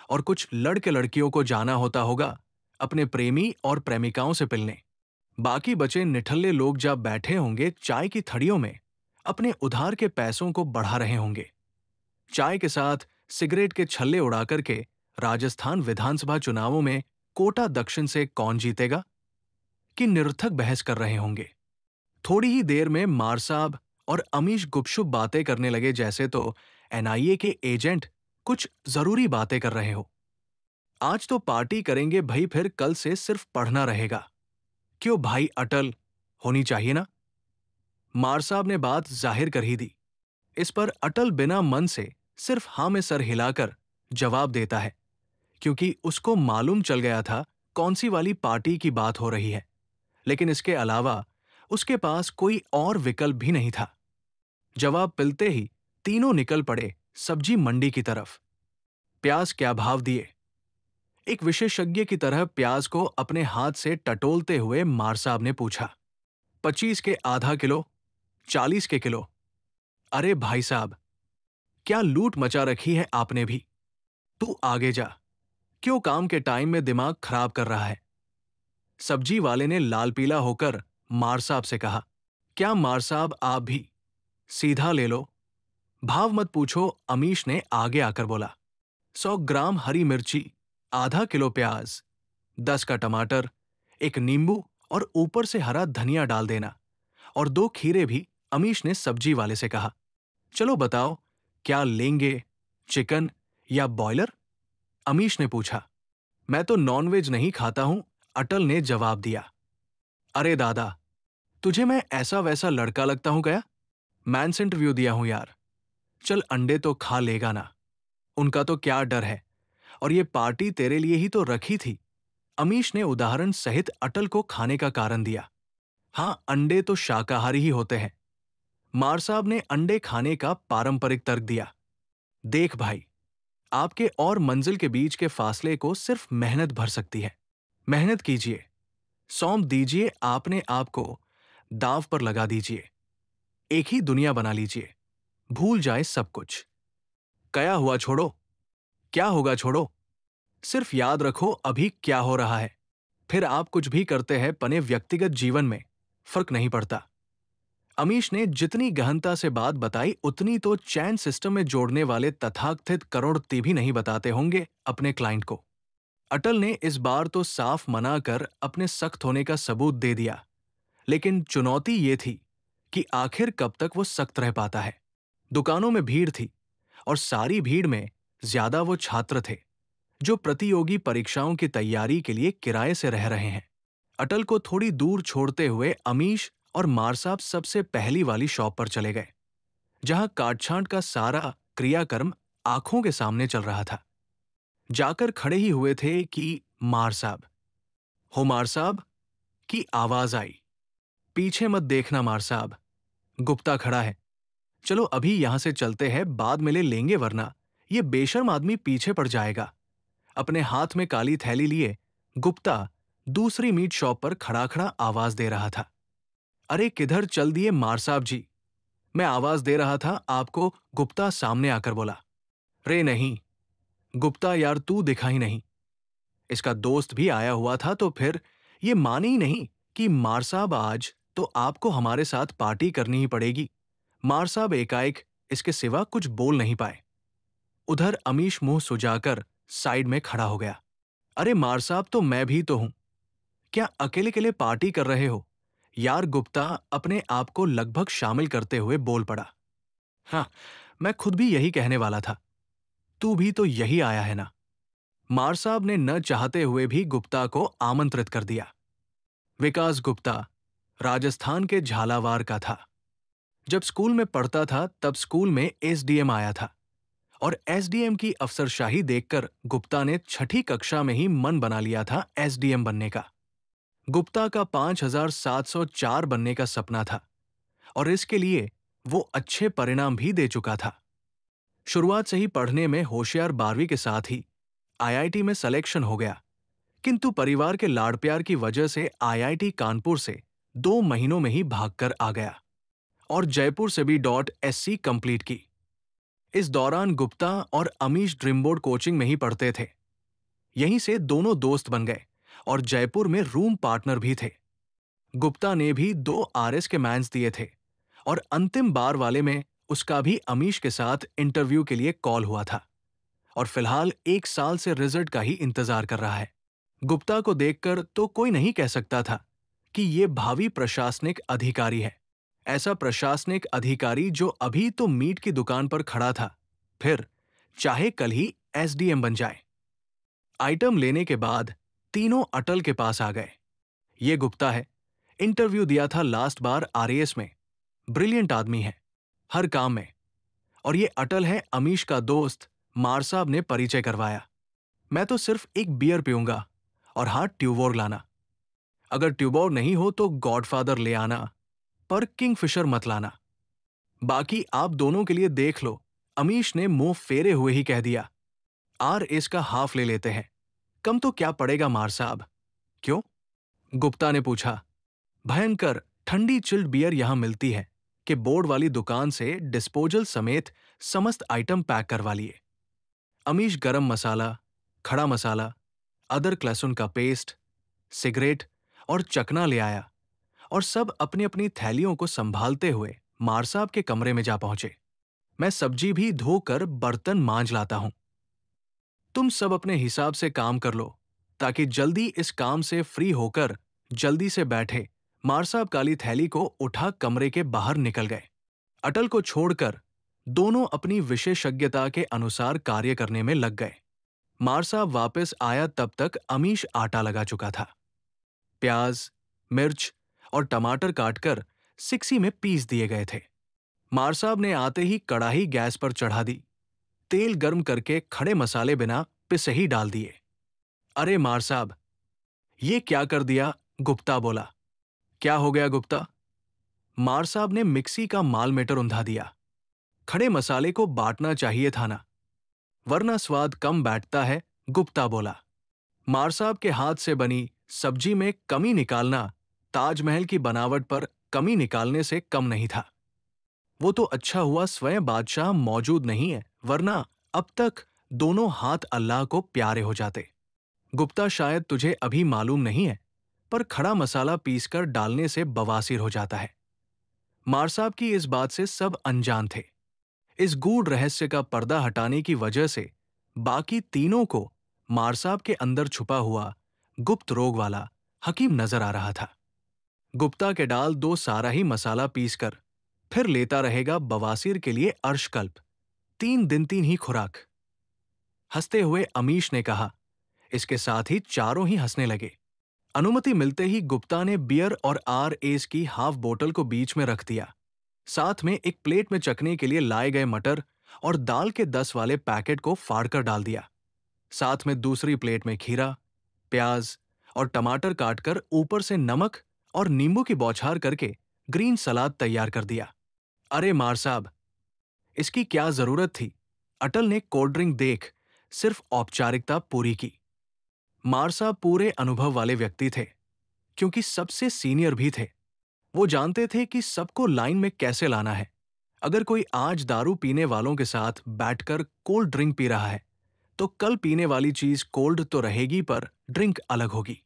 और कुछ लड़के लड़कियों को जाना होता होगा अपने प्रेमी और प्रेमिकाओं से मिलने। बाकी बचे निठल्ले लोग जब बैठे होंगे चाय की थड़ियों में अपने उधार के पैसों को बढ़ा रहे होंगे। चाय के साथ सिगरेट के छल्ले उड़ा करके राजस्थान विधानसभा चुनावों में कोटा दक्षिण से कौन जीतेगा कि निरर्थक बहस कर रहे होंगे। थोड़ी ही देर में मार साहब और अमीश गुपशुप बातें करने लगे जैसे तो एनआईए के एजेंट कुछ जरूरी बातें कर रहे हो। आज तो पार्टी करेंगे भाई, फिर कल से सिर्फ पढ़ना रहेगा। क्यों भाई, अटल होनी चाहिए ना। मार साहब ने बात जाहिर कर ही दी। इस पर अटल बिना मन से सिर्फ हाँ में सर हिलाकर जवाब देता है, क्योंकि उसको मालूम चल गया था कौन सी वाली पार्टी की बात हो रही है। लेकिन इसके अलावा उसके पास कोई और विकल्प भी नहीं था। जवाब मिलते ही तीनों निकल पड़े सब्जी मंडी की तरफ। प्याज क्या भाव दिए? एक विशेषज्ञ की तरह प्याज को अपने हाथ से टटोलते हुए मार साहब ने पूछा। 25 के आधा किलो, 40 के किलो। अरे भाई साहब, क्या लूट मचा रखी है आपने भी। तू आगे जा, क्यों काम के टाइम में दिमाग खराब कर रहा है। सब्जी वाले ने लाल पीला होकर मार साहब से कहा। क्या मार साहब आप भी? सीधा ले लो, भाव मत पूछो, अमीश ने आगे आकर बोला। 100 ग्राम हरी मिर्ची, आधा किलो प्याज, 10 का टमाटर, एक नींबू और ऊपर से हरा धनिया डाल देना, और 2 खीरे भी, अमीश ने सब्जी वाले से कहा। चलो बताओ, क्या लेंगे, चिकन या बॉयलर? अमीश ने पूछा। मैं तो नॉनवेज नहीं खाता हूं, अटल ने जवाब दिया। अरे दादा, तुझे मैं ऐसा वैसा लड़का लगता हूं क्या? मैंस इंटरव्यू दिया हूं यार। चल अंडे तो खा लेगा ना, उनका तो क्या डर है, और ये पार्टी तेरे लिए ही तो रखी थी। अमीश ने उदाहरण सहित अटल को खाने का कारण दिया। हां, अंडे तो शाकाहारी ही होते हैं। मार साहब ने अंडे खाने का पारंपरिक तर्क दिया। देख भाई, आपके और मंजिल के बीच के फासले को सिर्फ मेहनत भर सकती है। मेहनत कीजिए, सौंप दीजिए आपने आप को, दांव पर लगा दीजिए, एक ही दुनिया बना लीजिए, भूल जाए सब कुछ। कया हुआ छोड़ो, क्या होगा छोड़ो, सिर्फ याद रखो अभी क्या हो रहा है। फिर आप कुछ भी करते हैं पने व्यक्तिगत जीवन में, फर्क नहीं पड़ता। अमीश ने जितनी गहनता से बात बताई उतनी तो चैन सिस्टम में जोड़ने वाले तथाकथित करोड़पति भी नहीं बताते होंगे अपने क्लाइंट को। अटल ने इस बार तो साफ मना कर अपने सख्त होने का सबूत दे दिया, लेकिन चुनौती ये थी कि आखिर कब तक वो सख्त रह पाता है। दुकानों में भीड़ थी, और सारी भीड़ में ज्यादा वो छात्र थे जो प्रतियोगी परीक्षाओं की तैयारी के लिए किराए से रह रहे हैं। अटल को थोड़ी दूर छोड़ते हुए अमीश और मार साहब सबसे पहली वाली शॉप पर चले गए, जहां काटछांट का सारा क्रियाकर्म आंखों के सामने चल रहा था। जाकर खड़े ही हुए थे कि मार साहब हो, मार साहब की आवाज आई। पीछे मत देखना मार साहब, गुप्ता खड़ा है। चलो अभी यहां से चलते हैं, बाद में ले लेंगे, वरना ये बेशर्म आदमी पीछे पड़ जाएगा। अपने हाथ में काली थैली लिए गुप्ता दूसरी मीट शॉप पर खड़ा खड़ा आवाज दे रहा था। अरे किधर चल दिए मार साहब जी, मैं आवाज दे रहा था आपको, गुप्ता सामने आकर बोला। रे नहीं गुप्ता यार, तू दिखा ही नहीं। इसका दोस्त भी आया हुआ था, तो फिर ये माने ही नहीं कि मार साहब आज तो आपको हमारे साथ पार्टी करनी ही पड़ेगी। मार साहब एकाएक इसके सिवा कुछ बोल नहीं पाए। उधर अमीश मुंह सुजाकर साइड में खड़ा हो गया। अरे मार साहब, तो मैं भी तो हूं, क्या अकेले के लिए पार्टी कर रहे हो यार? गुप्ता अपने आप को लगभग शामिल करते हुए बोल पड़ा। हाँ, मैं खुद भी यही कहने वाला था, तू भी तो यही आया है ना। मार साहब ने न चाहते हुए भी गुप्ता को आमंत्रित कर दिया। विकास गुप्ता राजस्थान के झालावाड़ का था। जब स्कूल में पढ़ता था तब स्कूल में एसडीएम आया था, और एसडीएम की अफसरशाही देखकर गुप्ता ने 6ठी कक्षा में ही मन बना लिया था एसडीएम बनने का। गुप्ता का 5704 बनने का सपना था, और इसके लिए वो अच्छे परिणाम भी दे चुका था। शुरुआत से ही पढ़ने में होशियार, 12वीं के साथ ही आईआईटी में सिलेक्शन हो गया, किंतु परिवार के लाड़ प्यार की वजह से आईआईटी कानपुर से 2 महीनों में ही भागकर आ गया, और जयपुर से भी .SC कंप्लीट की। इस दौरान गुप्ता और अमीश ड्रीम बोर्ड कोचिंग में ही पढ़ते थे। यहीं से दोनों दोस्त बन गए और जयपुर में रूम पार्टनर भी थे। गुप्ता ने भी 2 RS के मैंस दिए थे, और अंतिम बार वाले में उसका भी अमीश के साथ इंटरव्यू के लिए कॉल हुआ था और फिलहाल 1 साल से रिजल्ट का ही इंतजार कर रहा है। गुप्ता को देखकर तो कोई नहीं कह सकता था कि ये भावी प्रशासनिक अधिकारी है। ऐसा प्रशासनिक अधिकारी जो अभी तो मीट की दुकान पर खड़ा था, फिर चाहे कल ही एसडीएम बन जाए। आइटम लेने के बाद तीनों अटल के पास आ गए। ये गुप्ता है, इंटरव्यू दिया था लास्ट बार आरएएस में, ब्रिलियंट आदमी है हर काम में। और ये अटल है अमीश का दोस्त, मार साहब ने परिचय करवाया। मैं तो सिर्फ एक बियर पीऊंगा और हाँ ट्यूबोर लाना। अगर ट्यूबोर नहीं हो तो गॉडफादर ले आना, पर किंगफिशर मत लाना। बाकी आप दोनों के लिए देख लो, अमीश ने मुंह फेरे हुए ही कह दिया। आर इसका हाफ ले लेते हैं, कम तो क्या पड़ेगा मार साहब। क्यों? गुप्ता ने पूछा। भयंकर ठंडी चिल्ड बियर यहां मिलती है कि बोर्ड वाली दुकान से डिस्पोजल समेत समस्त आइटम पैक करवा लिए। अमीश गरम मसाला, खड़ा मसाला, अदरक लहसुन का पेस्ट, सिगरेट और चकना ले आया और सब अपनी अपनी थैलियों को संभालते हुए मार साहब के कमरे में जा पहुंचे। मैं सब्जी भी धोकर बर्तन मांज लाता हूं। तुम सब अपने हिसाब से काम कर लो ताकि जल्दी इस काम से फ्री होकर जल्दी से बैठे। मार साहब काली थैली को उठा कमरे के बाहर निकल गए। अटल को छोड़कर दोनों अपनी विशेषज्ञता के अनुसार कार्य करने में लग गए। मार साहब वापस आया तब तक अमीश आटा लगा चुका था। प्याज, मिर्च और टमाटर काटकर सिक्सी में पीस दिए गए थे। मार साहब ने आते ही कढ़ाई गैस पर चढ़ा दी, तेल गर्म करके खड़े मसाले बिना पिसे ही डाल दिए। अरे मार साहब, ये क्या कर दिया? गुप्ता बोला। क्या हो गया गुप्ता? मार साहब ने मिक्सी का माल मेटर उंधा दिया। खड़े मसाले को बांटना चाहिए था ना, वरना स्वाद कम बैठता है, गुप्ता बोला। मार साहब के हाथ से बनी सब्जी में कमी निकालना ताजमहल की बनावट पर कमी निकालने से कम नहीं था। वो तो अच्छा हुआ स्वयं बादशाह मौजूद नहीं है, वरना अब तक दोनों हाथ अल्लाह को प्यारे हो जाते। गुप्ता, शायद तुझे अभी मालूम नहीं है, पर खड़ा मसाला पीसकर डालने से बवासीर हो जाता है। मार साहब की इस बात से सब अनजान थे। इस गूढ़ रहस्य का पर्दा हटाने की वजह से बाकी तीनों को मार साहब के अंदर छुपा हुआ गुप्त रोग वाला हकीम नजर आ रहा था। गुप्ता के डाल दो सारा ही मसाला पीसकर फिर लेता रहेगा बवासीर के लिए अर्शकल्प, 3 दिन 3 ही खुराक। हंसते हुए अमीश ने कहा। इसके साथ ही चारों ही हंसने लगे। अनुमति मिलते ही गुप्ता ने बियर और आर एस की हाफ बोतल को बीच में रख दिया। साथ में एक प्लेट में चखने के लिए लाए गए मटर और दाल के 10 वाले पैकेट को फाड़कर डाल दिया। साथ में दूसरी प्लेट में खीरा, प्याज और टमाटर काटकर ऊपर से नमक और नींबू की बौछार करके ग्रीन सलाद तैयार कर दिया। अरे मार साहब, इसकी क्या जरूरत थी? अटल ने कोल्ड ड्रिंक देख सिर्फ औपचारिकता पूरी की। मार साहब पूरे अनुभव वाले व्यक्ति थे, क्योंकि सबसे सीनियर भी थे। वो जानते थे कि सबको लाइन में कैसे लाना है। अगर कोई आज दारू पीने वालों के साथ बैठकर कोल्ड ड्रिंक पी रहा है, तो कल पीने वाली चीज कोल्ड तो रहेगी, पर ड्रिंक अलग होगी।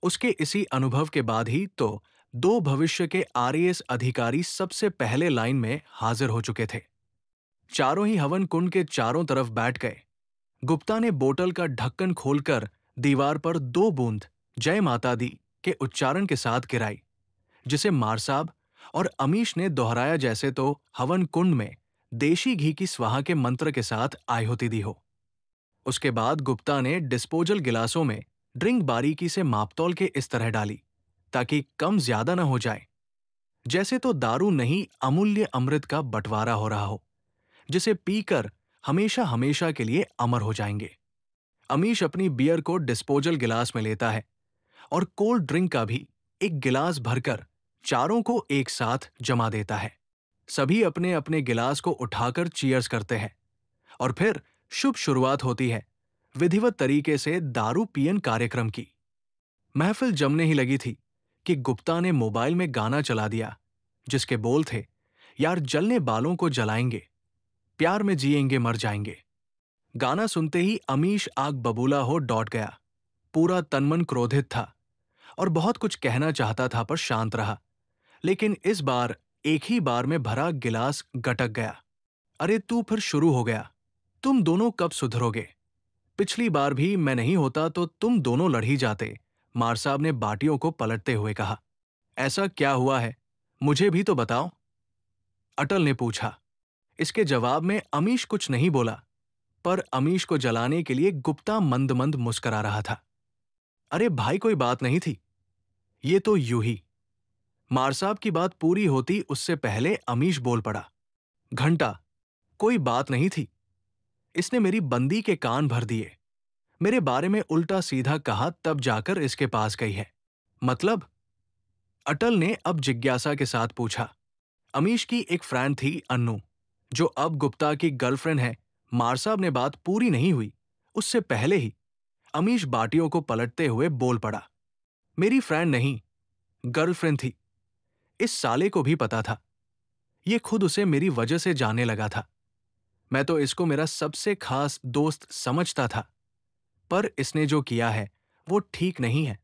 उसके इसी अनुभव के बाद ही तो 2 भविष्य के आरएएस अधिकारी सबसे पहले लाइन में हाजिर हो चुके थे। चारों ही हवन कुंड के चारों तरफ बैठ गए। गुप्ता ने बोतल का ढक्कन खोलकर दीवार पर 2 बूंद जय माता दी के उच्चारण के साथ गिराई, जिसे मार साहब और अमीश ने दोहराया जैसे तो हवन कुंड में देशी घी की स्वाहा के मंत्र के साथ आहुति दी हो। उसके बाद गुप्ता ने डिस्पोजल गिलासों में ड्रिंक बारीकी से मापतौल के इस तरह डाली ताकि कम ज्यादा न हो जाए, जैसे तो दारू नहीं अमूल्य अमृत का बंटवारा हो रहा हो, जिसे पीकर हमेशा हमेशा के लिए अमर हो जाएंगे। अमीश अपनी बियर को डिस्पोजल गिलास में लेता है और कोल्ड ड्रिंक का भी एक गिलास भरकर चारों को एक साथ जमा देता है। सभी अपने अपने गिलास को उठाकर चीयर्स करते हैं और फिर शुभ शुरुआत होती है विधिवत तरीके से दारू पियन कार्यक्रम की। महफिल जमने ही लगी थी कि गुप्ता ने मोबाइल में गाना चला दिया, जिसके बोल थे, यार जलने बालों को जलाएंगे, प्यार में जिएंगे मर जाएंगे। गाना सुनते ही अमीश आग बबूला हो दौड़ गया। पूरा तनमन क्रोधित था और बहुत कुछ कहना चाहता था, पर शांत रहा। लेकिन इस बार एक ही बार में भरा गिलास गटक गया। अरे तू फिर शुरू हो गया। तुम दोनों कब सुधरोगे? पिछली बार भी मैं नहीं होता तो तुम दोनों लड़ ही जाते, मार साहब ने बाटियों को पलटते हुए कहा। ऐसा क्या हुआ है, मुझे भी तो बताओ, अटल ने पूछा। इसके जवाब में अमीश कुछ नहीं बोला, पर अमीश को जलाने के लिए गुप्ता मंद मंद मुस्करा रहा था। अरे भाई कोई बात नहीं थी, ये तो यूं ही। मार साहब की बात पूरी होती उससे पहले अमीश बोल पड़ा। घंटा, कोई बात नहीं थी। इसने मेरी बंदी के कान भर दिए, मेरे बारे में उल्टा सीधा कहा, तब जाकर इसके पास गई है। मतलब? अटल ने अब जिज्ञासा के साथ पूछा। अमीश की एक फ्रेंड थी अन्नू, जो अब गुप्ता की गर्लफ्रेंड है। मार साहब ने बात पूरी नहीं हुई उससे पहले ही अमीश बाटियों को पलटते हुए बोल पड़ा। मेरी फ्रेंड नहीं, गर्लफ्रेंड थी। इस साले को भी पता था। ये खुद उसे मेरी वजह से जानने लगा था। मैं तो इसको मेरा सबसे खास दोस्त समझता था, पर इसने जो किया है वो ठीक नहीं है।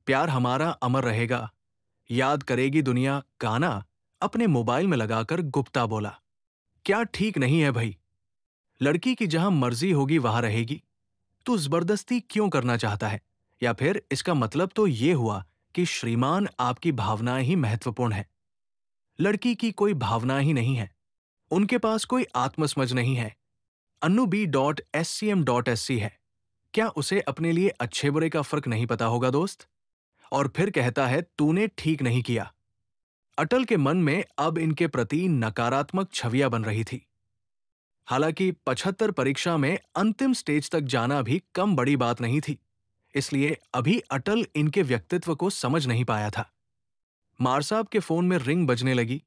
प्यार हमारा अमर रहेगा, याद करेगी दुनिया, गाना अपने मोबाइल में लगाकर गुप्ता बोला। क्या ठीक नहीं है भाई? लड़की की जहां मर्जी होगी वहां रहेगी, तू जबरदस्ती क्यों करना चाहता है? या फिर इसका मतलब तो ये हुआ कि श्रीमान आपकी भावनाएं ही महत्वपूर्ण है, लड़की की कोई भावना ही नहीं है, उनके पास कोई आत्मसमझ नहीं है। अन्नू B.SCM.SC है। क्या उसे अपने लिए अच्छे बुरे का फर्क नहीं पता होगा दोस्त? और फिर कहता है तूने ठीक नहीं किया। अटल के मन में अब इनके प्रति नकारात्मक छवियां बन रही थी। हालांकि 75 परीक्षा में अंतिम स्टेज तक जाना भी कम बड़ी बात नहीं थी, इसलिए अभी अटल इनके व्यक्तित्व को समझ नहीं पाया था। मार साहब के फोन में रिंग बजने लगी।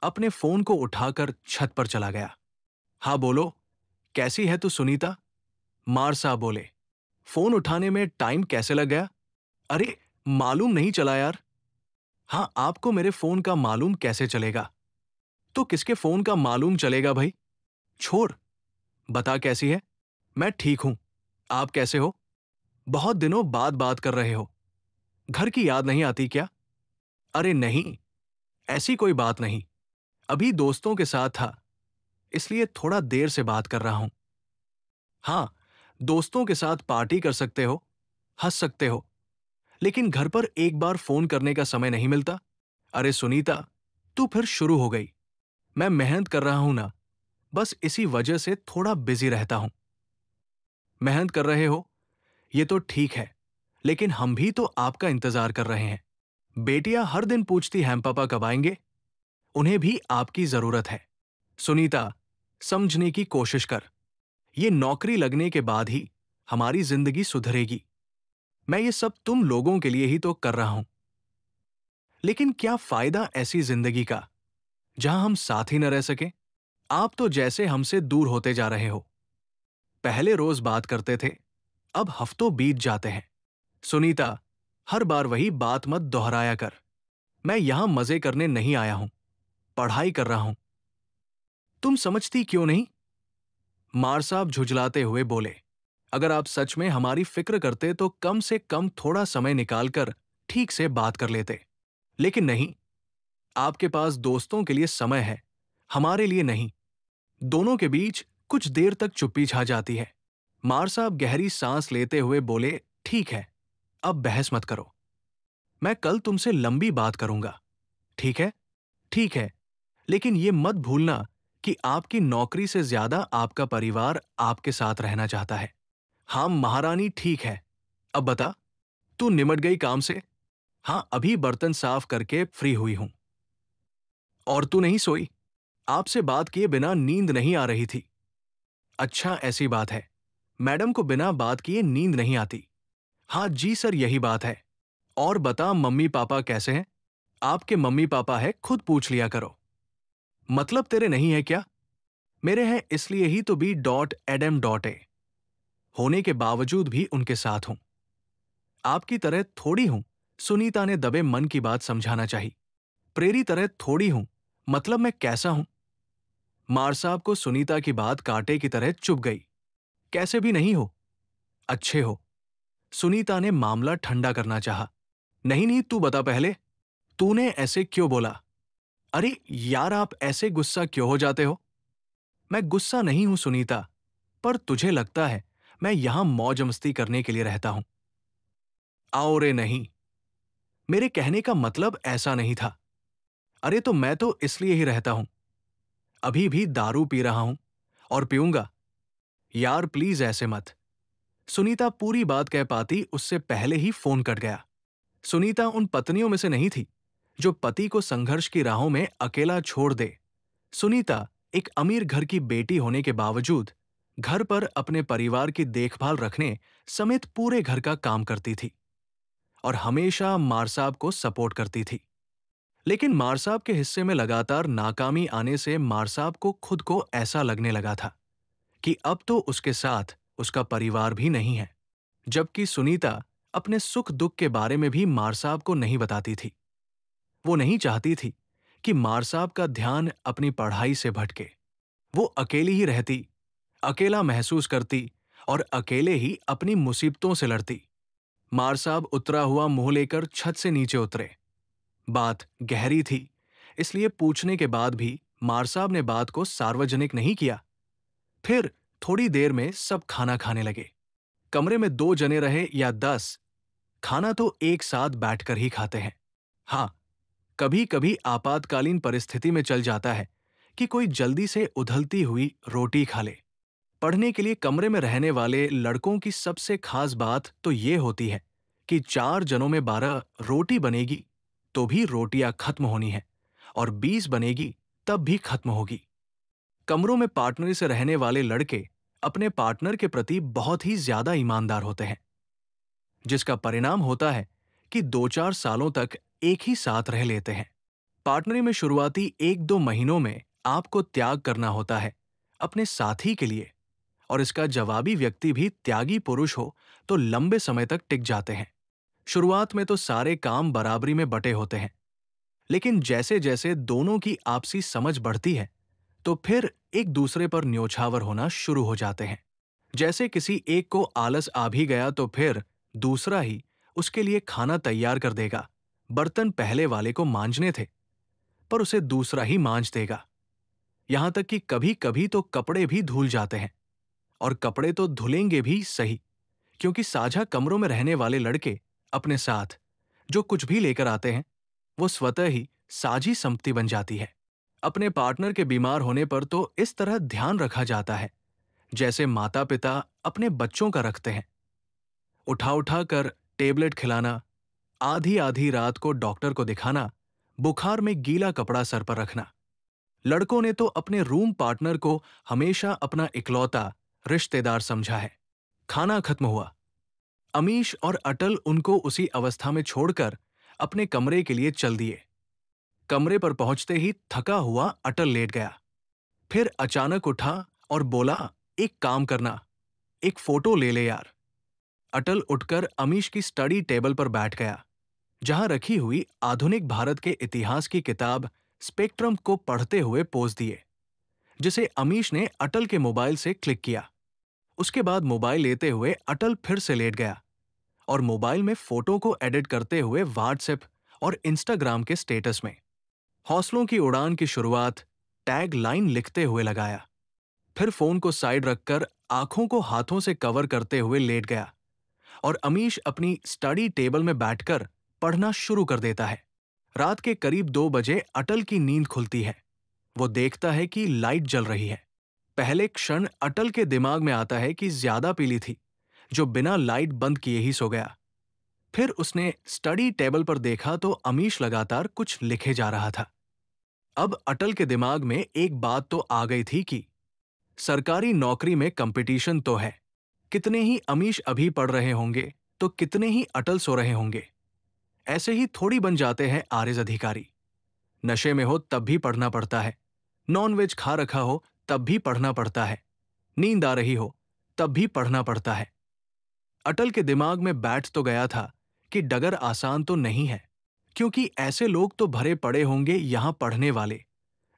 अपने फोन को उठाकर छत पर चला गया। हाँ बोलो, कैसी है तू सुनीता? मार साहब बोले। फोन उठाने में टाइम कैसे लग गया? अरे मालूम नहीं चला यार। हाँ, आपको मेरे फोन का मालूम कैसे चलेगा? तो किसके फोन का मालूम चलेगा भाई? छोड़, बता कैसी है? मैं ठीक हूं, आप कैसे हो? बहुत दिनों बाद बात कर रहे हो, घर की याद नहीं आती क्या? अरे नहीं, ऐसी कोई बात नहीं, अभी दोस्तों के साथ था, इसलिए थोड़ा देर से बात कर रहा हूं। हाँ, दोस्तों के साथ पार्टी कर सकते हो, हंस सकते हो, लेकिन घर पर एक बार फोन करने का समय नहीं मिलता। अरे सुनीता, तू फिर शुरू हो गई। मैं मेहनत कर रहा हूं ना, बस इसी वजह से थोड़ा बिजी रहता हूं। मेहनत कर रहे हो ये तो ठीक है, लेकिन हम भी तो आपका इंतजार कर रहे हैं। बेटियां हर दिन पूछती हैं पापा कब आएंगे, उन्हें भी आपकी जरूरत है। सुनीता, समझने की कोशिश कर, ये नौकरी लगने के बाद ही हमारी जिंदगी सुधरेगी। मैं ये सब तुम लोगों के लिए ही तो कर रहा हूं, लेकिन क्या फायदा ऐसी जिंदगी का जहां हम साथ ही न रह सके? आप तो जैसे हमसे दूर होते जा रहे हो। पहले रोज बात करते थे, अब हफ्तों बीत जाते हैं। सुनीता, हर बार वही बात मत दोहराया कर। मैं यहां मजे करने नहीं आया हूं, पढ़ाई कर रहा हूं। तुम समझती क्यों नहीं? मार साहब झुंझलाते हुए बोले। अगर आप सच में हमारी फिक्र करते तो कम से कम थोड़ा समय निकालकर ठीक से बात कर लेते, लेकिन नहीं। आपके पास दोस्तों के लिए समय है, हमारे लिए नहीं। दोनों के बीच कुछ देर तक चुप्पी छा जाती है। मार साहब गहरी सांस लेते हुए बोले, ठीक है, अब बहस मत करो। मैं कल तुमसे लंबी बात करूंगा, ठीक है? ठीक है, लेकिन ये मत भूलना कि आपकी नौकरी से ज्यादा आपका परिवार आपके साथ रहना चाहता है। हाँ महारानी, ठीक है। अब बता, तू निमट गई काम से? हाँ, अभी बर्तन साफ करके फ्री हुई हूं। और तू नहीं सोई? आपसे बात किए बिना नींद नहीं आ रही थी। अच्छा, ऐसी बात है। मैडम को बिना बात किए नींद नहीं आती। हाँ जी सर, यही बात है। और बता, मम्मी पापा कैसे हैं? आपके मम्मी पापा है, खुद पूछ लिया करो। मतलब तेरे नहीं है क्या? मेरे हैं, इसलिए ही तो B.Adam.A होने के बावजूद भी उनके साथ हूं। आपकी तरह थोड़ी हूं, सुनीता ने दबे मन की बात समझाना चाहिए। प्रेरी तरह थोड़ी हूं, मतलब मैं कैसा हूं? मार साहब को सुनीता की बात कांटे की तरह चुभ गई। कैसे भी नहीं हो, अच्छे हो। सुनीता ने मामला ठंडा करना चाहा। नहीं नहीं, तू बता पहले, तूने ऐसे क्यों बोला? अरे यार, आप ऐसे गुस्सा क्यों हो जाते हो? मैं गुस्सा नहीं हूं सुनीता, पर तुझे लगता है मैं यहां मौज मस्ती करने के लिए रहता हूं। आओ रे नहीं, मेरे कहने का मतलब ऐसा नहीं था। अरे तो मैं तो इसलिए ही रहता हूं। अभी भी दारू पी रहा हूं और पीऊंगा। यार प्लीज ऐसे मत। सुनीता पूरी बात कह पाती उससे पहले ही फोन कट गया। सुनीता उन पत्नियों में से नहीं थी जो पति को संघर्ष की राहों में अकेला छोड़ दे। सुनीता एक अमीर घर की बेटी होने के बावजूद घर पर अपने परिवार की देखभाल रखने समेत पूरे घर का काम करती थी और हमेशा मारसाब को सपोर्ट करती थी। लेकिन मारसाब के हिस्से में लगातार नाकामी आने से मारसाब को खुद को ऐसा लगने लगा था कि अब तो उसके साथ उसका परिवार भी नहीं है। जबकि सुनीता अपने सुख दुख के बारे में भी मारसाब को नहीं बताती थी। वो नहीं चाहती थी कि मारसाब का ध्यान अपनी पढ़ाई से भटके। वो अकेली ही रहती, अकेला महसूस करती और अकेले ही अपनी मुसीबतों से लड़ती। मारसाब उतरा हुआ मुंह लेकर छत से नीचे उतरे। बात गहरी थी, इसलिए पूछने के बाद भी मारसाब ने बात को सार्वजनिक नहीं किया। फिर थोड़ी देर में सब खाना खाने लगे। कमरे में 2 जने रहे या 10, खाना तो एक साथ बैठकर ही खाते हैं। हाँ, कभी कभी आपातकालीन परिस्थिति में चल जाता है कि कोई जल्दी से उधलती हुई रोटी खा ले। पढ़ने के लिए कमरे में रहने वाले लड़कों की सबसे खास बात तो ये होती है कि 4 जनों में 12 रोटी बनेगी तो भी रोटियां खत्म होनी है और 20 बनेगी तब भी खत्म होगी। कमरों में पार्टनर से रहने वाले लड़के अपने पार्टनर के प्रति बहुत ही ज्यादा ईमानदार होते हैं, जिसका परिणाम होता है कि 2-4 सालों तक एक ही साथ रह लेते हैं। पार्टनरी में शुरुआती 1-2 महीनों में आपको त्याग करना होता है अपने साथी के लिए, और इसका जवाबी व्यक्ति भी त्यागी पुरुष हो तो लंबे समय तक टिक जाते हैं। शुरुआत में तो सारे काम बराबरी में बटे होते हैं, लेकिन जैसे जैसे दोनों की आपसी समझ बढ़ती है तो फिर एक दूसरे पर न्योछावर होना शुरू हो जाते हैं। जैसे किसी एक को आलस आ भी गया तो फिर दूसरा ही उसके लिए खाना तैयार कर देगा। बर्तन पहले वाले को मांजने थे, पर उसे दूसरा ही मांज देगा। यहां तक कि कभी कभी तो कपड़े भी धुल जाते हैं, और कपड़े तो धुलेंगे भी सही, क्योंकि साझा कमरों में रहने वाले लड़के अपने साथ जो कुछ भी लेकर आते हैं वो स्वतः ही साझी संपत्ति बन जाती है। अपने पार्टनर के बीमार होने पर तो इस तरह ध्यान रखा जाता है जैसे माता पिता अपने बच्चों का रखते हैं। उठा उठा कर टेबलेट खिलाना, आधी आधी रात को डॉक्टर को दिखाना, बुखार में गीला कपड़ा सर पर रखना। लड़कों ने तो अपने रूम पार्टनर को हमेशा अपना इकलौता रिश्तेदार समझा है। खाना खत्म हुआ। अमीश और अटल उनको उसी अवस्था में छोड़कर अपने कमरे के लिए चल दिए। कमरे पर पहुंचते ही थका हुआ अटल लेट गया। फिर अचानक उठा और बोला, एक काम करना, एक फोटो ले ले यार। अटल उठकर अमीश की स्टडी टेबल पर बैठ गया, जहां रखी हुई आधुनिक भारत के इतिहास की किताब स्पेक्ट्रम को पढ़ते हुए पोज दिए, जिसे अमीश ने अटल के मोबाइल से क्लिक किया। उसके बाद मोबाइल लेते हुए अटल फिर से लेट गया और मोबाइल में फोटो को एडिट करते हुए व्हाट्सएप और इंस्टाग्राम के स्टेटस में हौसलों की उड़ान की शुरुआत टैग लाइन लिखते हुए लगाया। फिर फोन को साइड रखकर आंखों को हाथों से कवर करते हुए लेट गया और अमीश अपनी स्टडी टेबल में बैठकर पढ़ना शुरू कर देता है। रात के करीब 2 बजे अटल की नींद खुलती है। वो देखता है कि लाइट जल रही है। पहले क्षण अटल के दिमाग में आता है कि ज्यादा पीली थी, जो बिना लाइट बंद किए ही सो गया। फिर उसने स्टडी टेबल पर देखा तो अमीश लगातार कुछ लिखे जा रहा था। अब अटल के दिमाग में एक बात तो आ गई थी कि सरकारी नौकरी में कंपटीशन तो है। कितने ही अमीश अभी पढ़ रहे होंगे तो कितने ही अटल सो रहे होंगे। ऐसे ही थोड़ी बन जाते हैं आरएस अधिकारी। नशे में हो तब भी पढ़ना पड़ता है, नॉनवेज खा रखा हो तब भी पढ़ना पड़ता है, नींद आ रही हो तब भी पढ़ना पड़ता है। अटल के दिमाग में बैठ तो गया था कि डगर आसान तो नहीं है, क्योंकि ऐसे लोग तो भरे पड़े होंगे यहां पढ़ने वाले,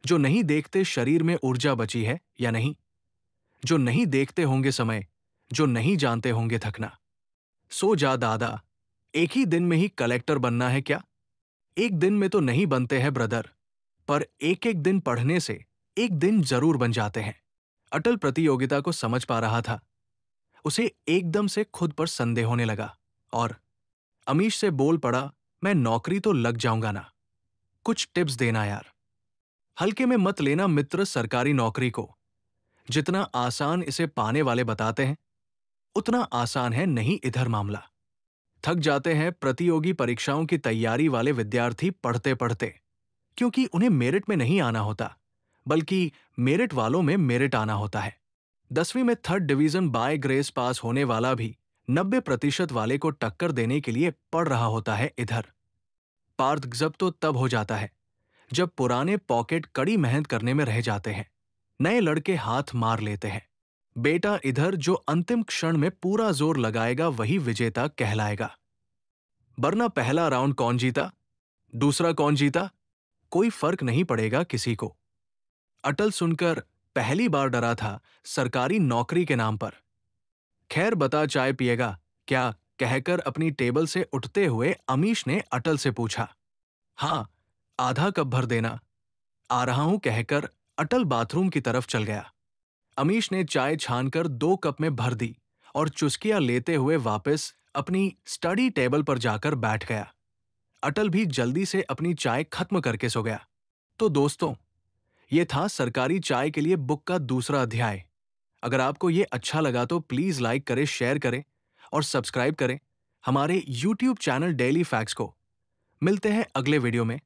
जो नहीं देखते शरीर में ऊर्जा बची है या नहीं, जो नहीं देखते होंगे समय, जो नहीं जानते होंगे थकना। सो जा दादा, एक ही दिन में ही कलेक्टर बनना है क्या? एक दिन में तो नहीं बनते हैं ब्रदर। पर एक एक दिन पढ़ने से एक दिन जरूर बन जाते हैं। अटल प्रतियोगिता को समझ पा रहा था। उसे एकदम से खुद पर संदेह होने लगा और अमीश से बोल पड़ा, मैं नौकरी तो लग जाऊंगा ना, कुछ टिप्स देना यार। हल्के में मत लेना मित्र सरकारी नौकरी को। जितना आसान इसे पाने वाले बताते हैं, उतना आसान है नहीं इधर मामला। थक जाते हैं प्रतियोगी परीक्षाओं की तैयारी वाले विद्यार्थी पढ़ते पढ़ते, क्योंकि उन्हें मेरिट में नहीं आना होता, बल्कि मेरिट वालों में मेरिट आना होता है। 10वीं में 3rd डिवीजन बाय ग्रेस पास होने वाला भी 90% वाले को टक्कर देने के लिए पढ़ रहा होता है इधर। पार्थ गजब तो तब हो जाता है जब पुराने पॉकेट कड़ी मेहनत करने में रह जाते हैं, नए लड़के हाथ मार लेते हैं। बेटा इधर जो अंतिम क्षण में पूरा जोर लगाएगा वही विजेता कहलाएगा। वरना पहला राउंड कौन जीता, दूसरा कौन जीता, कोई फर्क नहीं पड़ेगा किसी को। अटल सुनकर पहली बार डरा था सरकारी नौकरी के नाम पर। खैर बता चाय पिएगा क्या, कहकर अपनी टेबल से उठते हुए अमीश ने अटल से पूछा। हाँ, आधा कप भर देना, आ रहा हूं कहकर अटल बाथरूम की तरफ चल गया। अमीश ने चाय छानकर 2 कप में भर दी और चुस्कियां लेते हुए वापस अपनी स्टडी टेबल पर जाकर बैठ गया। अटल भी जल्दी से अपनी चाय खत्म करके सो गया। तो दोस्तों, ये था सरकारी चाय के लिए बुक का दूसरा अध्याय। अगर आपको ये अच्छा लगा तो प्लीज लाइक करें, शेयर करें और सब्सक्राइब करें हमारे YouTube चैनल डेली फैक्ट्स को। मिलते हैं अगले वीडियो में।